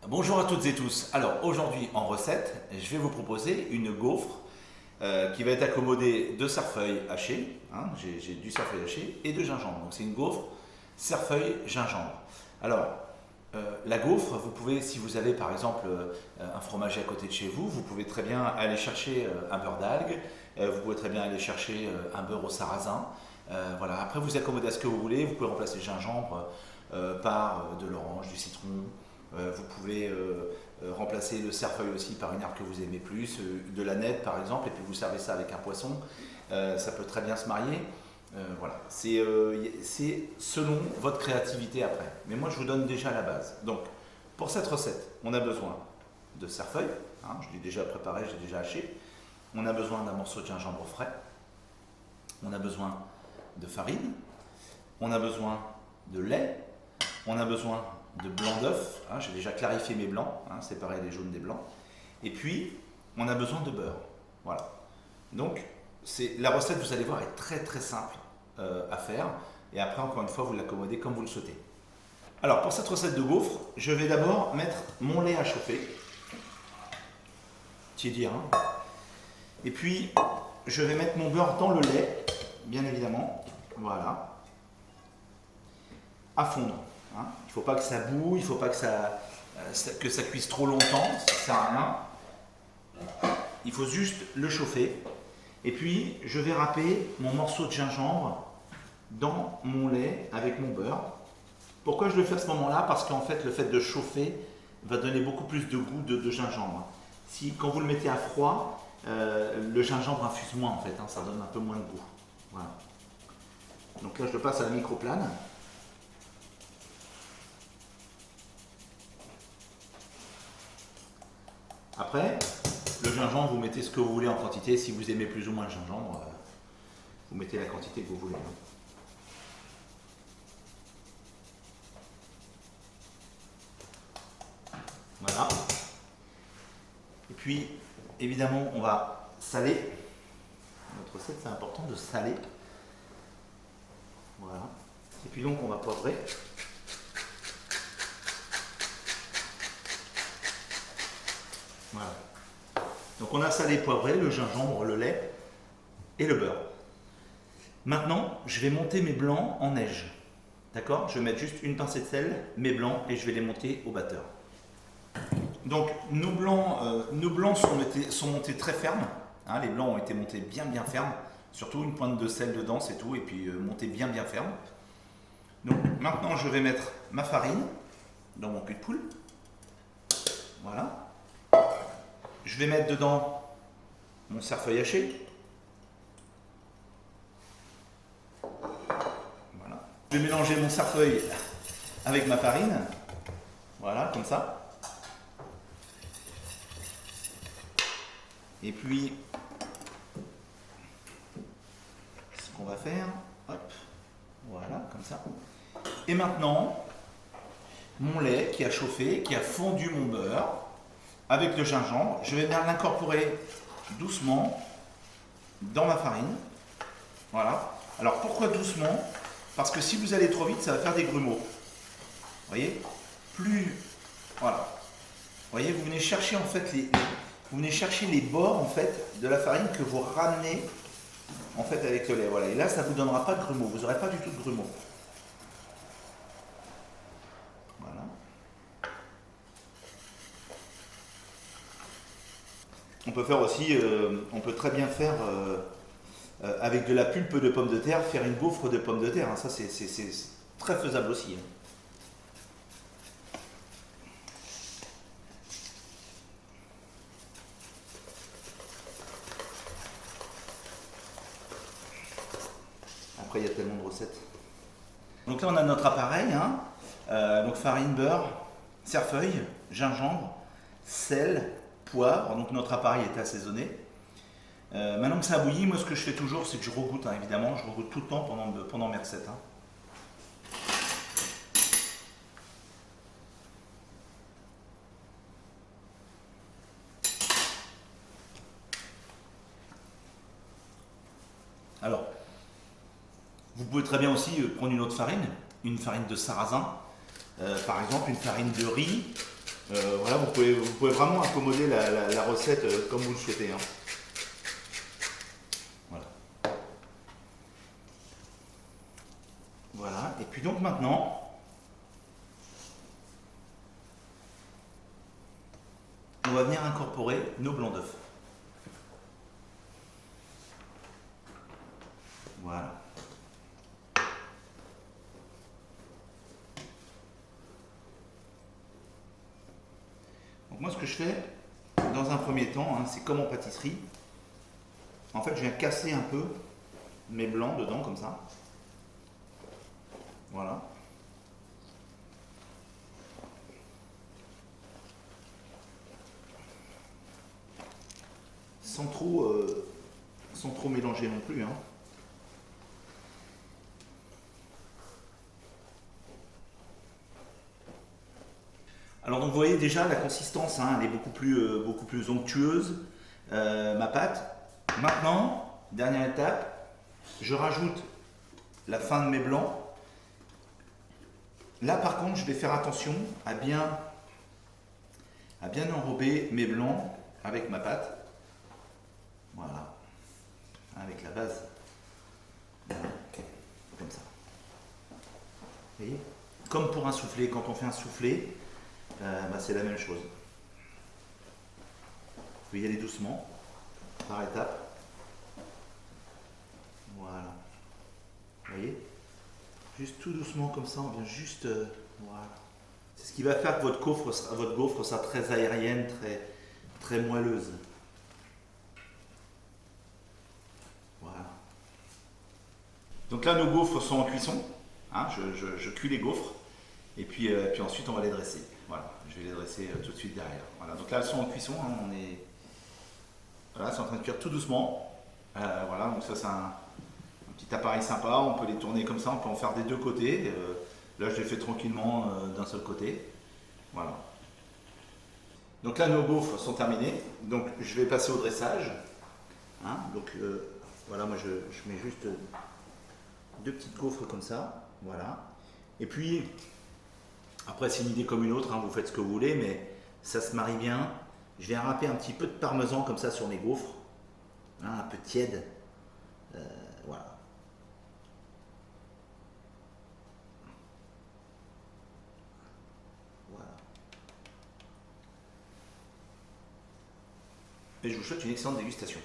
Bonjour à toutes et tous. Alors aujourd'hui en recette, je vais vous proposer une gaufre qui va être accommodée de cerfeuil haché, j'ai du cerfeuil haché et de gingembre. Donc c'est une gaufre cerfeuil gingembre. Alors la gaufre, vous pouvez, si vous avez par exemple un fromager à côté de chez vous, vous pouvez très bien aller chercher un beurre d'algue, vous pouvez très bien aller chercher un beurre au sarrasin. Voilà. Après vous accommodez à ce que vous voulez, vous pouvez remplacer le gingembre par de l'orange, du citron. Vous pouvez remplacer le cerfeuil aussi par une herbe que vous aimez plus, de la nette par exemple, et puis vous servez ça avec un poisson. Ça peut très bien se marier. Voilà, c'est selon votre créativité après. Mais moi je vous donne déjà la base. Donc pour cette recette, on a besoin de cerfeuil, je l'ai déjà préparé, je l'ai déjà haché. On a besoin d'un morceau de gingembre frais. On a besoin de farine. On a besoin de lait. On a besoin de blanc d'œuf, j'ai déjà clarifié mes blancs, séparer les jaunes des blancs. Et puis, on a besoin de beurre. Voilà. Donc, la recette, vous allez voir, est très très simple à faire. Et après, encore une fois, vous l'accommodez comme vous le souhaitez. Alors, pour cette recette de gaufre, je vais d'abord mettre mon lait à chauffer. Tiédir. Et puis, je vais mettre mon beurre dans le lait, bien évidemment. Voilà. À fondre. Il ne faut pas que ça boue, il ne faut pas que ça cuise trop longtemps, ça ne sert à rien. Il faut juste le chauffer. Et puis, je vais râper mon morceau de gingembre dans mon lait avec mon beurre. Pourquoi je le fais à ce moment-là? Parce qu'en fait, le fait de chauffer va donner beaucoup plus de goût de gingembre. Quand vous le mettez à froid, le gingembre infuse moins en fait, ça donne un peu moins de goût. Voilà. Donc là, je le passe à la microplane. Après, le gingembre, vous mettez ce que vous voulez en quantité. Si vous aimez plus ou moins le gingembre, vous mettez la quantité que vous voulez. Voilà. Et puis, évidemment, on va saler. Notre recette, c'est important de saler. Voilà. Et puis donc, on va poivrer. Voilà. Donc on a salé, poivré, le gingembre, le lait et le beurre. Maintenant, je vais monter mes blancs en neige. D'accord? Je vais mettre juste une pincée de sel, mes blancs, et je vais les monter au batteur. Donc nos blancs sont montés très fermes. Les blancs ont été montés bien bien fermes. Surtout une pointe de sel dedans, c'est tout, et puis montés bien bien fermes. Donc maintenant, je vais mettre ma farine dans mon cul de poule. Voilà. Je vais mettre dedans mon cerfeuil haché. Voilà. Je vais mélanger mon cerfeuil avec ma farine. Voilà, comme ça. Et puis, ce qu'on va faire, hop, voilà, comme ça. Et maintenant, mon lait qui a chauffé, qui a fondu mon beurre, avec le gingembre, je vais venir l'incorporer doucement dans ma farine. Voilà. Alors pourquoi doucement? Parce que si vous allez trop vite, ça va faire des grumeaux. Vous voyez? Voilà. Vous voyez, vous venez chercher en fait les bords en fait de la farine que vous ramenez en fait avec le lait. Voilà. Et là, ça ne vous donnera pas de grumeaux. Vous n'aurez pas du tout de grumeaux. Voilà. On peut faire aussi, on peut très bien faire avec de la pulpe de pommes de terre, faire une gaufre de pommes de terre. Ça, c'est très faisable aussi. Après, il y a tellement de recettes. Donc là, on a notre appareil. Donc farine, beurre, cerfeuil, gingembre, sel, poivre. Donc notre appareil est assaisonné. Maintenant que ça a bouilli, moi ce que je fais toujours, c'est que je regoute, évidemment. Je regoute tout le temps pendant mes recettes. Alors, vous pouvez très bien aussi prendre une autre farine, une farine de sarrasin, par exemple une farine de riz, Voilà, vous pouvez vraiment accommoder la recette comme vous le souhaitez, hein. Voilà. Voilà. Et puis donc maintenant, on va venir incorporer nos blancs d'œufs. Voilà. Donc moi ce que je fais dans un premier temps, hein, c'est comme en pâtisserie. En fait je viens casser un peu mes blancs dedans comme ça. Voilà. Sans trop mélanger non plus, hein. Alors donc vous voyez déjà la consistance, hein, elle est beaucoup plus onctueuse, ma pâte. Maintenant, dernière étape, je rajoute la fin de mes blancs. Là par contre je vais faire attention à bien enrober mes blancs avec ma pâte. Voilà, avec la base. Voilà. Comme ça. Vous voyez ? Comme pour un soufflé, quand on fait un soufflé, c'est la même chose. Vous pouvez y aller doucement, par étapes. Voilà. Vous voyez ? Juste tout doucement comme ça, on vient juste... voilà. C'est ce qui va faire que votre gaufre sera très aérienne, très moelleuse. Voilà. Donc là, nos gaufres sont en cuisson. Hein, je cuis les gaufres. Et puis ensuite, on va les dresser. Voilà, je vais les dresser tout de suite derrière. Voilà, donc là, elles sont en cuisson. Hein, voilà, c'est en train de cuire tout doucement. Voilà, donc ça, c'est un petit appareil sympa. On peut les tourner comme ça. On peut en faire des deux côtés. Là, je les fais tranquillement d'un seul côté. Voilà. Donc là, nos gaufres sont terminées. Donc, je vais passer au dressage. Hein, donc, voilà, moi, je mets juste deux petites gaufres comme ça. Voilà. Et puis, après, c'est une idée comme une autre, hein, vous faites ce que vous voulez, mais ça se marie bien. Je vais râper un petit peu de parmesan comme ça sur mes gaufres, hein, un peu tiède. Voilà. Voilà. Et je vous souhaite une excellente dégustation.